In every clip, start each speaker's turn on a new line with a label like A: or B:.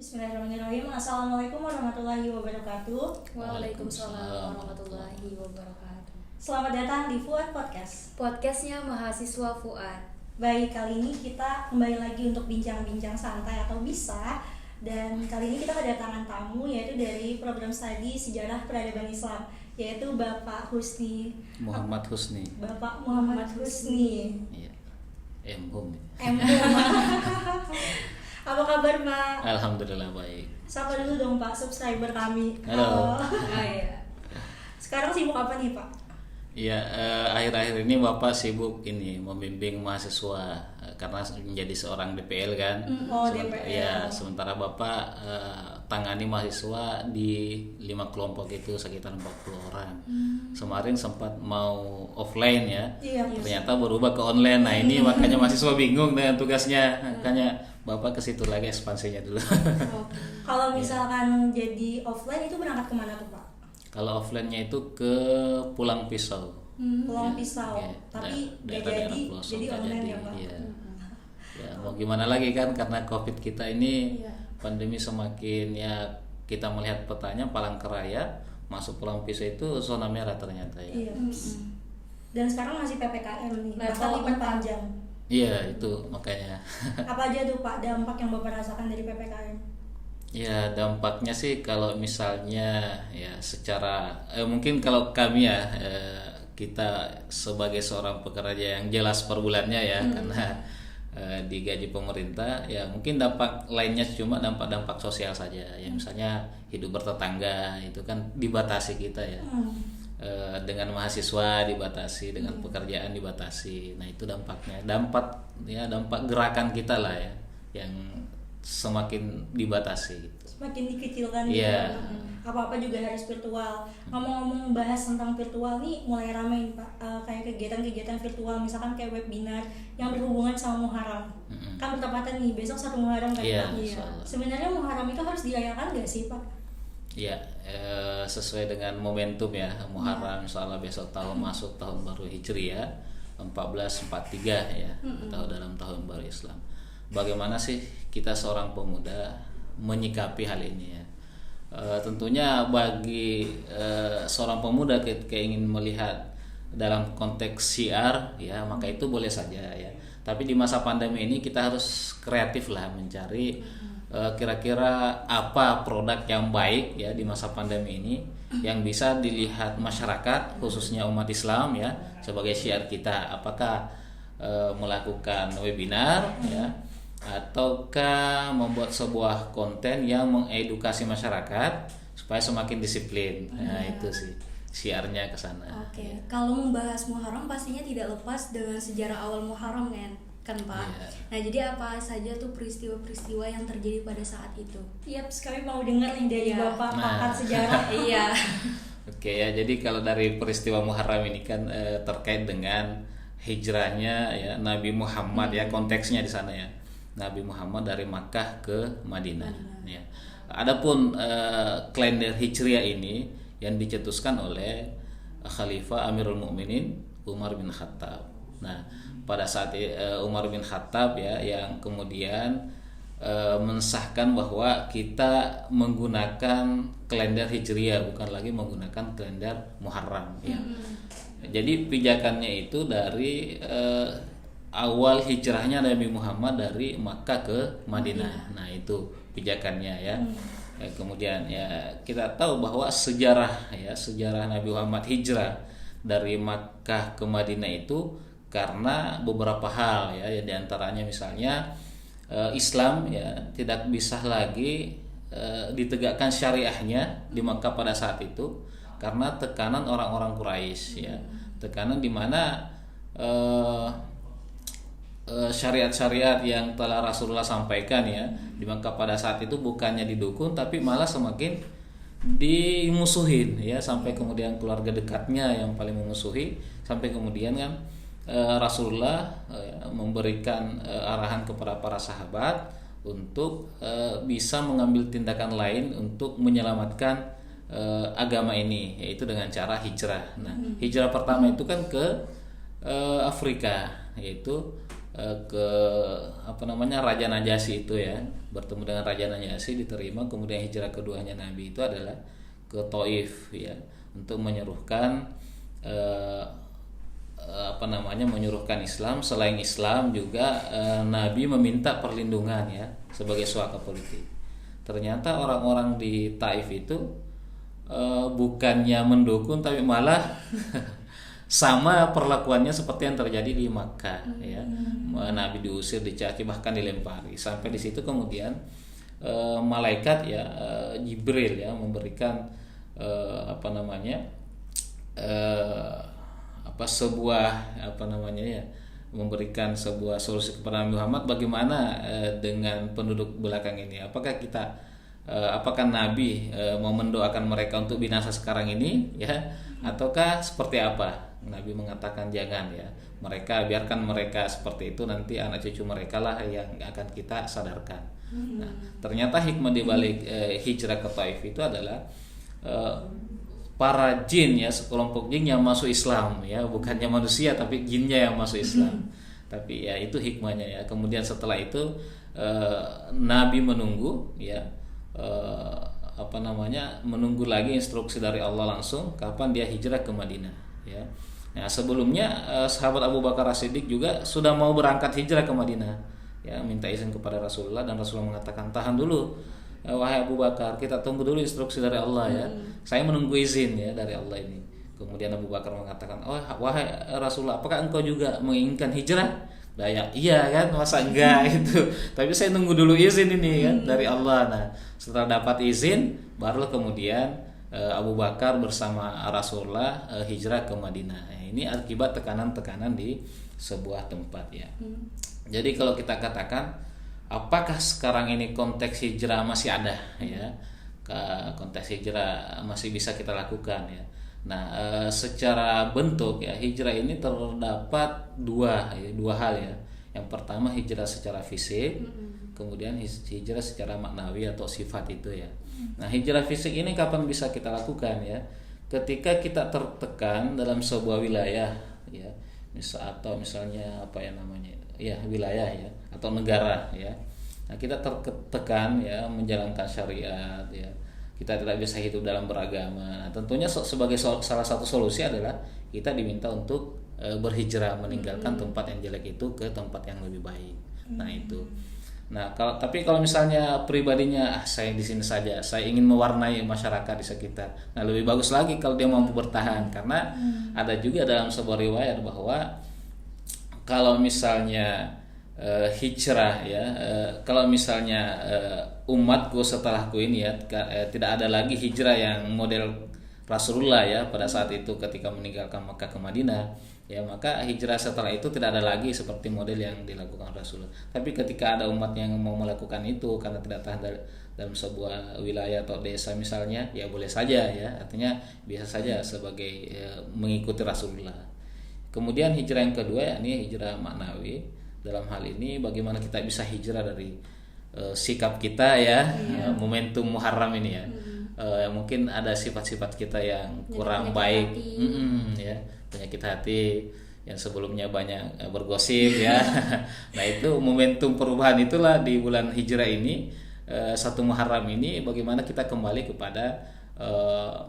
A: Bismillahirrahmanirrahim. Assalamualaikum warahmatullahi wabarakatuh.
B: Waalaikumsalam warahmatullahi wabarakatuh.
A: Selamat datang di Fuad Podcast.
B: Podcastnya mahasiswa Fuad.
A: Baik, kali ini kita kembali lagi untuk bincang-bincang santai atau bisa. Dan kali ini kita kedatangan tamu yaitu dari program studi Sejarah Peradaban Islam, yaitu Bapak Husni.
C: Muhammad Husni.
A: Bapak Muhammad Husni.
C: Iya. M.Hum.
A: Apa kabar, Pak?
C: Alhamdulillah baik.
A: Sapa dulu dong, Pak, subscriber kami.
C: Halo.
B: Iya.
A: Sekarang sibuk apa nih, Pak?
C: Iya, akhir-akhir ini Bapak sibuk ini membimbing mahasiswa karena menjadi seorang DPL kan.
A: Oh, DPL.
C: Ya, sementara Bapak tangani mahasiswa di 5 kelompok itu sekitar 40 orang. Kemarin sempat mau offline ya.
A: Iya,
C: Ternyata berubah ke online. Nah, ini makanya mahasiswa bingung dengan tugasnya. Makanya Bapak ke situ lagi ekspansinya dulu.
A: Kalau misalkan jadi offline itu berangkat kemana tuh, Pak?
C: Kalau offline-nya itu ke Pulang Pisau.
A: Pulang Pisau,
C: Ya,
A: tapi gak
C: daerah-daerah
A: jadi
C: pelosok,
A: jadi
C: nggak
A: online
C: jadi,
A: ya, Pak?
C: iya. Ya, mau gimana lagi kan karena Covid kita ini
B: Iya.
C: pandemi semakin ya kita melihat petanya Palangkaraya masuk Pulang Pisau itu zona merah ternyata ya.
A: Iya. Dan sekarang masih PPKM nih, bahkan
B: Level
A: diperpanjang.
C: Iya, itu makanya.
A: Apa aja tuh, Pak, dampak yang Bapak rasakan dari PPKM?
C: Ya, dampaknya sih kalau misalnya ya secara mungkin kalau kami ya kita sebagai seorang pekerja yang jelas per bulannya ya karena digaji pemerintah ya mungkin dampak lainnya cuma dampak-dampak sosial saja ya misalnya hidup bertetangga itu kan dibatasi kita ya. Dengan mahasiswa dibatasi, dengan pekerjaan dibatasi. Nah, itu dampaknya. Dampak gerakan kita lah ya yang semakin dibatasi gitu.
A: Semakin dikecilkan
C: Iya.
A: gitu. Apa-apa juga harus virtual. Ngomong-ngomong bahas tentang virtual nih mulai ramai nih, Pak. Kayak kegiatan-kegiatan virtual misalkan kayak webinar yang berhubungan sama Muharram. Kan bertepatan nih besok 1 Muharram kan,
C: Iya,
A: Pak?
C: insyaallah.
A: Sebenarnya Muharram itu harus dirayakan nggak sih, Pak?
C: Ya, sesuai dengan momentum ya Muharram insyaallah besok tahun masuk tahun baru Hijriah 1443 ya atau dalam tahun baru Islam. Bagaimana sih kita seorang pemuda menyikapi hal ini ya? Tentunya bagi seorang pemuda ketika ingin melihat dalam konteks syiar ya maka itu boleh saja ya. Tapi di masa pandemi ini kita harus kreatif lah mencari kira-kira apa produk yang baik ya di masa pandemi ini yang bisa dilihat masyarakat khususnya umat Islam ya sebagai syiar kita. Apakah melakukan webinar ya ataukah membuat sebuah konten yang mengedukasi masyarakat supaya semakin disiplin. Nah, itu sih syiarnya ke sana.
B: Oke. Kalau membahas Muharram pastinya tidak lepas dengan sejarah awal Muharram kan Pak?
C: Iya.
B: Nah, jadi apa saja tuh peristiwa-peristiwa yang terjadi pada saat itu?
A: Yap, kami mau dengar nih dari
B: Iya.
A: Bapak
C: Nah.
A: pakar sejarah.
B: Iya.
C: Oke ya, jadi kalau dari peristiwa Muharram ini kan terkait dengan hijrahnya ya Nabi Muhammad ya konteksnya di sana ya. Nabi Muhammad dari Makkah ke Madinah. Ya. Adapun kalender Hijriah ini yang dicetuskan oleh Khalifah Amirul Mukminin Umar bin Khattab. Nah, pada saat Umar bin Khattab ya yang kemudian mensahkan bahwa kita menggunakan kalender Hijriah bukan lagi menggunakan kalender Muharram ya. Jadi pijakannya itu dari awal hijrahnya Nabi Muhammad dari Makkah ke Madinah. Nah, itu pijakannya ya. Kemudian ya kita tahu bahwa sejarah Nabi Muhammad hijrah dari Makkah ke Madinah itu karena beberapa hal ya diantaranya misalnya Islam ya tidak bisa lagi ditegakkan syariahnya di Makkah pada saat itu karena tekanan orang-orang Quraisy ya. Tekanan di mana syariat-syariat yang telah Rasulullah sampaikan ya di Makkah pada saat itu bukannya didukung tapi malah semakin dimusuhin ya sampai kemudian keluarga dekatnya yang paling memusuhi sampai kemudian kan Rasulullah memberikan arahan kepada para sahabat untuk bisa mengambil tindakan lain untuk menyelamatkan agama ini yaitu dengan cara hijrah. Nah, hijrah pertama itu kan ke Afrika yaitu ke Raja Najasyi itu ya, bertemu dengan Raja Najasyi, diterima. Kemudian hijrah keduanya Nabi itu adalah ke Thaif ya, untuk menyuruhkan menyuruhkan Islam. Selain Islam juga Nabi meminta perlindungan ya sebagai suaka politik. Ternyata orang-orang di Taif itu bukannya mendukung, tapi malah sama perlakuannya seperti yang terjadi di Makkah ya. Nabi diusir, dicaci, bahkan dilempari. Sampai di situ kemudian malaikat ya, Jibril ya, memberikan memberikan sebuah solusi kepada Nabi Muhammad, bagaimana dengan penduduk belakang ini, apakah Nabi mau mendoakan mereka untuk binasa sekarang ini ya, ataukah seperti apa? Nabi mengatakan jangan ya, biarkan mereka seperti itu, nanti anak cucu mereka lah yang akan kita sadarkan. Nah, ternyata hikmah di balik hijrah ke Taif itu adalah para jin ya, sekelompok jin yang masuk Islam ya, bukannya manusia tapi jinnya yang masuk Islam. Tapi ya itu hikmahnya ya. Kemudian setelah itu Nabi menunggu ya, menunggu lagi instruksi dari Allah langsung kapan dia hijrah ke Madinah ya. Nah, sebelumnya sahabat Abu Bakar As-Siddiq juga sudah mau berangkat hijrah ke Madinah ya, minta izin kepada Rasulullah, dan Rasulullah mengatakan tahan dulu wahai Abu Bakar, kita tunggu dulu instruksi dari Allah ya. Saya menunggu izin ya dari Allah ini. Kemudian Abu Bakar mengatakan, oh wahai Rasulullah, apakah engkau juga menginginkan hijrah? Nah, ya, iya kan, masa enggak itu. Tapi saya nunggu dulu izin ini kan dari Allah. Nah, setelah dapat izin, baru kemudian Abu Bakar bersama Rasulullah hijrah ke Madinah. Nah, ini akibat tekanan-tekanan di sebuah tempat ya. Jadi kalau kita katakan, apakah sekarang ini konteks hijrah masih ada ya? Konteks hijrah masih bisa kita lakukan ya. Nah, secara bentuk ya, hijrah ini terdapat dua hal ya. Yang pertama hijrah secara fisik, kemudian hijrah secara maknawi atau sifat itu ya. Nah, hijrah fisik ini kapan bisa kita lakukan ya? Ketika kita tertekan dalam sebuah wilayah ya, misalnya wilayah ya, atau negara ya. Nah, kita tertekan ya menjalankan syariat ya. Kita tidak bisa hidup dalam beragama. Nah, tentunya sebagai salah satu solusi adalah kita diminta untuk berhijrah, meninggalkan tempat yang jelek itu ke tempat yang lebih baik. Nah, itu. Nah, tapi kalau misalnya pribadinya saya di sini saja, saya ingin mewarnai masyarakat di sekitar. Nah, lebih bagus lagi kalau dia mampu bertahan, karena ada juga dalam sebuah riwayat bahwa kalau misalnya hijrah ya, kalau misalnya umatku setelahku ini ya, tidak ada lagi hijrah yang model Rasulullah ya pada saat itu ketika meninggalkan Makkah ke Madinah ya, maka hijrah setelah itu tidak ada lagi seperti model yang dilakukan Rasulullah. Tapi ketika ada umat yang mau melakukan itu karena tidak tahan dalam sebuah wilayah atau desa misalnya, ya boleh saja ya, artinya biasa saja sebagai mengikuti Rasulullah. Kemudian hijrah yang kedua yakni hijrah maknawi. Dalam hal ini bagaimana kita bisa hijrah dari sikap kita ya, momentum Muharram ini ya. Mungkin ada sifat-sifat kita yang kurang baik, ya, penyakit hati yang sebelumnya banyak bergosip ya. Nah, itu momentum perubahan itulah di bulan hijrah ini, 1 Muharram ini, bagaimana kita kembali kepada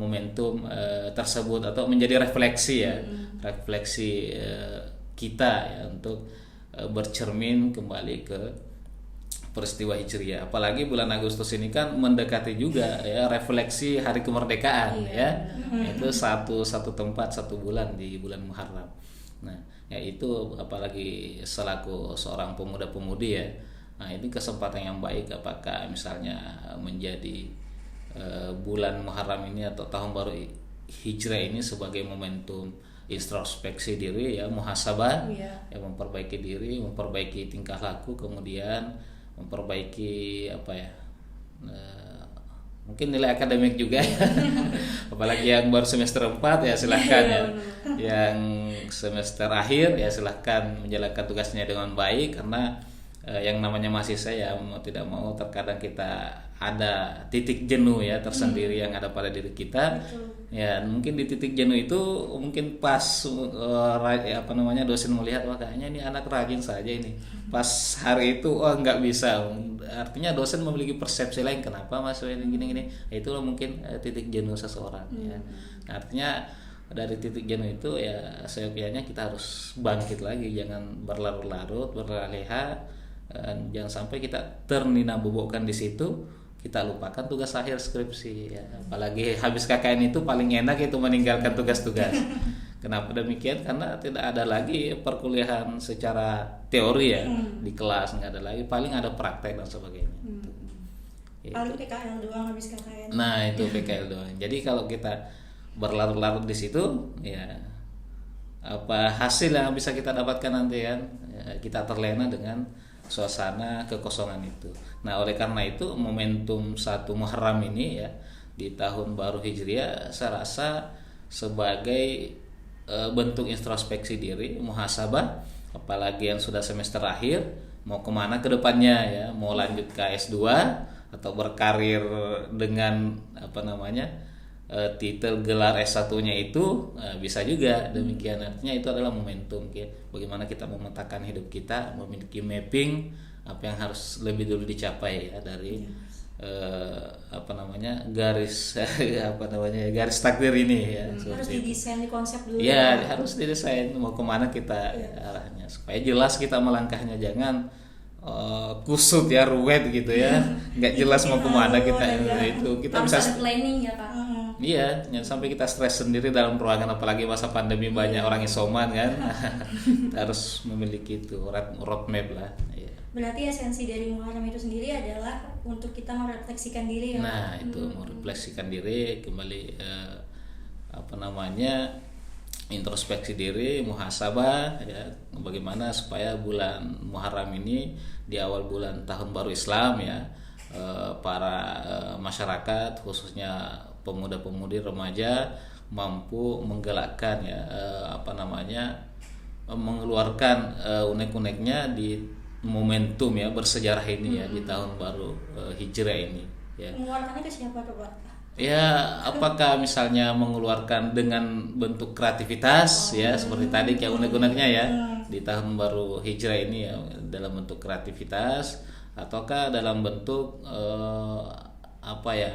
C: momentum tersebut atau menjadi refleksi ya, refleksi kita ya, untuk bercermin kembali ke peristiwa hijriah. Apalagi bulan Agustus ini kan mendekati juga ya refleksi hari kemerdekaan ya. Itu satu tempat 1 bulan di bulan Muharram. Nah, ya itu apalagi selaku seorang pemuda-pemudi ya. Nah, ini kesempatan yang baik, apakah misalnya menjadi bulan Muharram ini atau tahun baru hijrah ini sebagai momentum introspeksi diri ya, muhasabah ya, memperbaiki diri, memperbaiki tingkah laku, kemudian memperbaiki mungkin nilai akademik juga ya. Apalagi yang baru semester 4 ya silahkan ya. Yang semester akhir ya silahkan menjalankan tugasnya dengan baik, karena yang namanya mahasiswa ya, mau tidak mau terkadang kita ada titik jenuh ya tersendiri yang ada pada diri kita.
A: Betul.
C: Ya mungkin di titik jenuh itu mungkin pas dosen melihat, wah kayaknya ini anak rajin saja ini. Pas hari itu nggak bisa, artinya dosen memiliki persepsi lain, kenapa mas ini gini-gini. Itulah mungkin titik jenuh seseorang ya. Artinya dari titik jenuh itu ya seyogyanya kita harus bangkit lagi, jangan berlarut-larut, berleha, jangan sampai kita ternina-bobokkan di situ, kita lupakan tugas akhir skripsi ya. Apalagi habis KKN itu paling enak itu meninggalkan tugas-tugas. Kenapa demikian? Karena tidak ada lagi perkuliahan secara teori ya, di kelas nggak ada lagi, paling ada praktek dan sebagainya. Gitu.
A: Paling PKL doang habis KKN.
C: Nah itu PKL doang. Jadi kalau kita berlarut-larut di situ ya, apa hasil yang bisa kita dapatkan nanti kan ya, kita terlena dengan suasana kekosongan itu. Nah oleh karena itu momentum 1 Muharram ini ya di tahun baru Hijriah saya rasa sebagai bentuk introspeksi diri, muhasabah, apalagi yang sudah semester akhir mau kemana ke depannya ya, mau lanjut ke S2 atau berkarir dengan titel gelar S1-nya itu bisa juga demikian. Artinya itu adalah momentum ya, bagaimana kita memetakan hidup kita, memiliki mapping apa yang harus lebih dulu dicapai ya dari garis garis takdir ini ya.
A: Harus didesain, di konsep dulu.
C: Ya, harus didesain mau kemana kita arahnya supaya jelas kita melangkahnya, jangan kusut ya, ruwet gitu ya, nggak jelas mau kemana kita itu. Kita
B: harus
C: bisa
B: ada planning ya Pak.
C: Iya, jangan sampai kita stres sendiri dalam ruangan, apalagi masa pandemi banyak orang isoman kan. Kita harus memiliki itu roadmap lah. Iya.
A: Berarti esensi dari Muharram itu sendiri adalah untuk kita merefleksikan diri ya.
C: Nah, itu merefleksikan diri, kembali introspeksi diri, muhasabah ya, bagaimana supaya bulan Muharram ini di awal bulan tahun baru Islam ya, para masyarakat khususnya pemuda-pemudi remaja mampu menggelakkan ya mengeluarkan unek-uneknya di momentum ya bersejarah ini ya di tahun baru Hijrah ini ya.
A: Mengeluarkannya ke siapa tuh Pak?
C: Ya, apakah misalnya mengeluarkan dengan bentuk kreativitas ya seperti tadi kayak unek-uneknya ya di tahun baru Hijrah ini ya, dalam bentuk kreativitas, ataukah dalam bentuk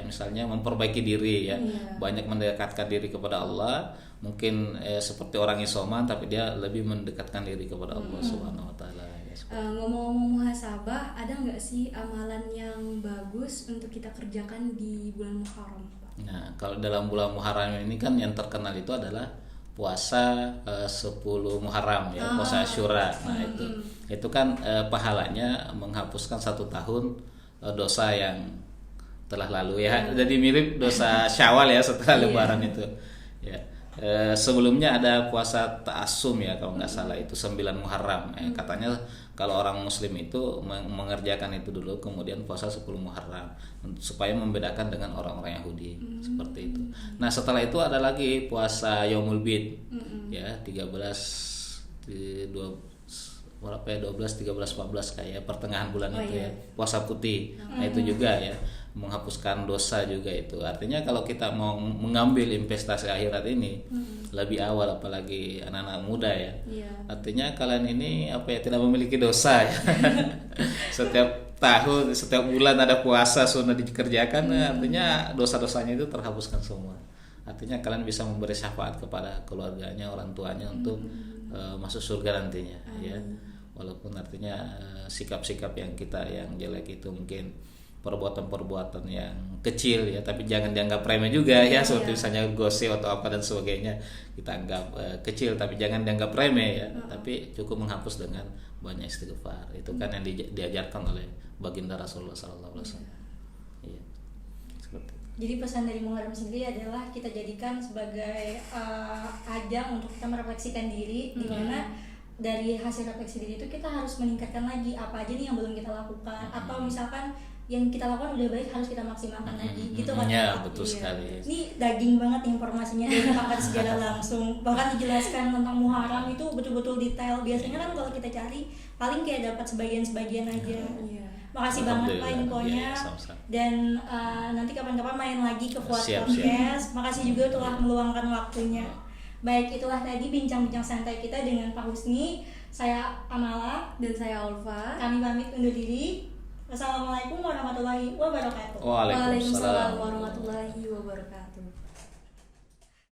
C: misalnya memperbaiki diri ya, banyak mendekatkan diri kepada Allah, mungkin seperti orang isoman tapi dia lebih mendekatkan diri kepada Allah Subhanahu wa taala.
B: Ngomong-ngomong muhasabah, ada nggak sih amalan yang bagus untuk kita kerjakan di bulan Muharram, Pak?
C: Nah, kalau dalam bulan Muharram ini kan yang terkenal itu adalah puasa 10 Muharram ya, puasa Asyura. Nah, itu kan pahalanya menghapuskan 1 tahun dosa yang telah lalu ya. Jadi mirip dosa Syawal ya setelah Lebaran itu. Ya. Sebelumnya ada puasa ta'assum ya kalau nggak salah, itu 9 Muharram. Katanya kalau orang Muslim itu mengerjakan itu dulu, kemudian puasa 10 Muharram supaya membedakan dengan orang-orang Yahudi seperti itu. Nah setelah itu ada lagi puasa Yaumul Bid ya, 13, 12, 13, 14 kayak pertengahan bulan itu ya, puasa putih. Nah itu juga ya menghapuskan dosa juga itu. Artinya kalau kita mau mengambil investasi akhirat ini lebih awal, apalagi anak-anak muda ya. Artinya kalian ini tidak memiliki dosa ya. Setiap tahun, setiap bulan ada puasa sunnah dikerjakan, artinya dosa-dosanya itu terhapuskan semua. Artinya kalian bisa memberi syafaat kepada keluarganya, orang tuanya untuk masuk surga nantinya ya. Walaupun artinya sikap-sikap yang kita yang jelek itu mungkin perbuatan-perbuatan yang kecil ya, tapi jangan dianggap remeh juga ya, seperti misalnya gosip atau apa dan sebagainya, kita anggap kecil tapi jangan dianggap remeh ya, tapi cukup menghapus dengan banyak istighfar. Itu kan yang diajarkan oleh baginda Rasulullah SAW. Iya. Seperti itu.
A: Jadi pesan dari Muharram sendiri adalah kita jadikan sebagai ajang untuk kita merefleksikan diri, di mana dari hasil refleksi diri itu kita harus meningkatkan lagi apa aja nih yang belum kita lakukan, atau misalkan yang kita lakukan udah baik, harus kita maksimalkan lagi gitu kan.
C: Ya,
A: Pak?
C: betul sekali.
A: Ini daging banget nih informasinya dari pakar sejarah langsung, bahkan dijelaskan tentang Muharram itu betul-betul detail. Biasanya kan kalau kita cari paling kayak dapat sebagian-sebagian aja.
B: Iya.
A: Makasih banget Pak infonya.
C: Ya, sama-sama.
A: Dan nanti kapan-kapan main lagi ke Fuad
C: Siap,
A: Podcast. Makasih juga telah meluangkan waktunya. Baik, itulah tadi bincang-bincang santai kita dengan Pak Husni. Saya Amala
B: Dan saya Ulfa.
A: Kami pamit undur diri. Wassalamualaikum warahmatullahi wabarakatuh.
C: Waalaikumsalam.
B: Waalaikumsalam warahmatullahi wabarakatuh.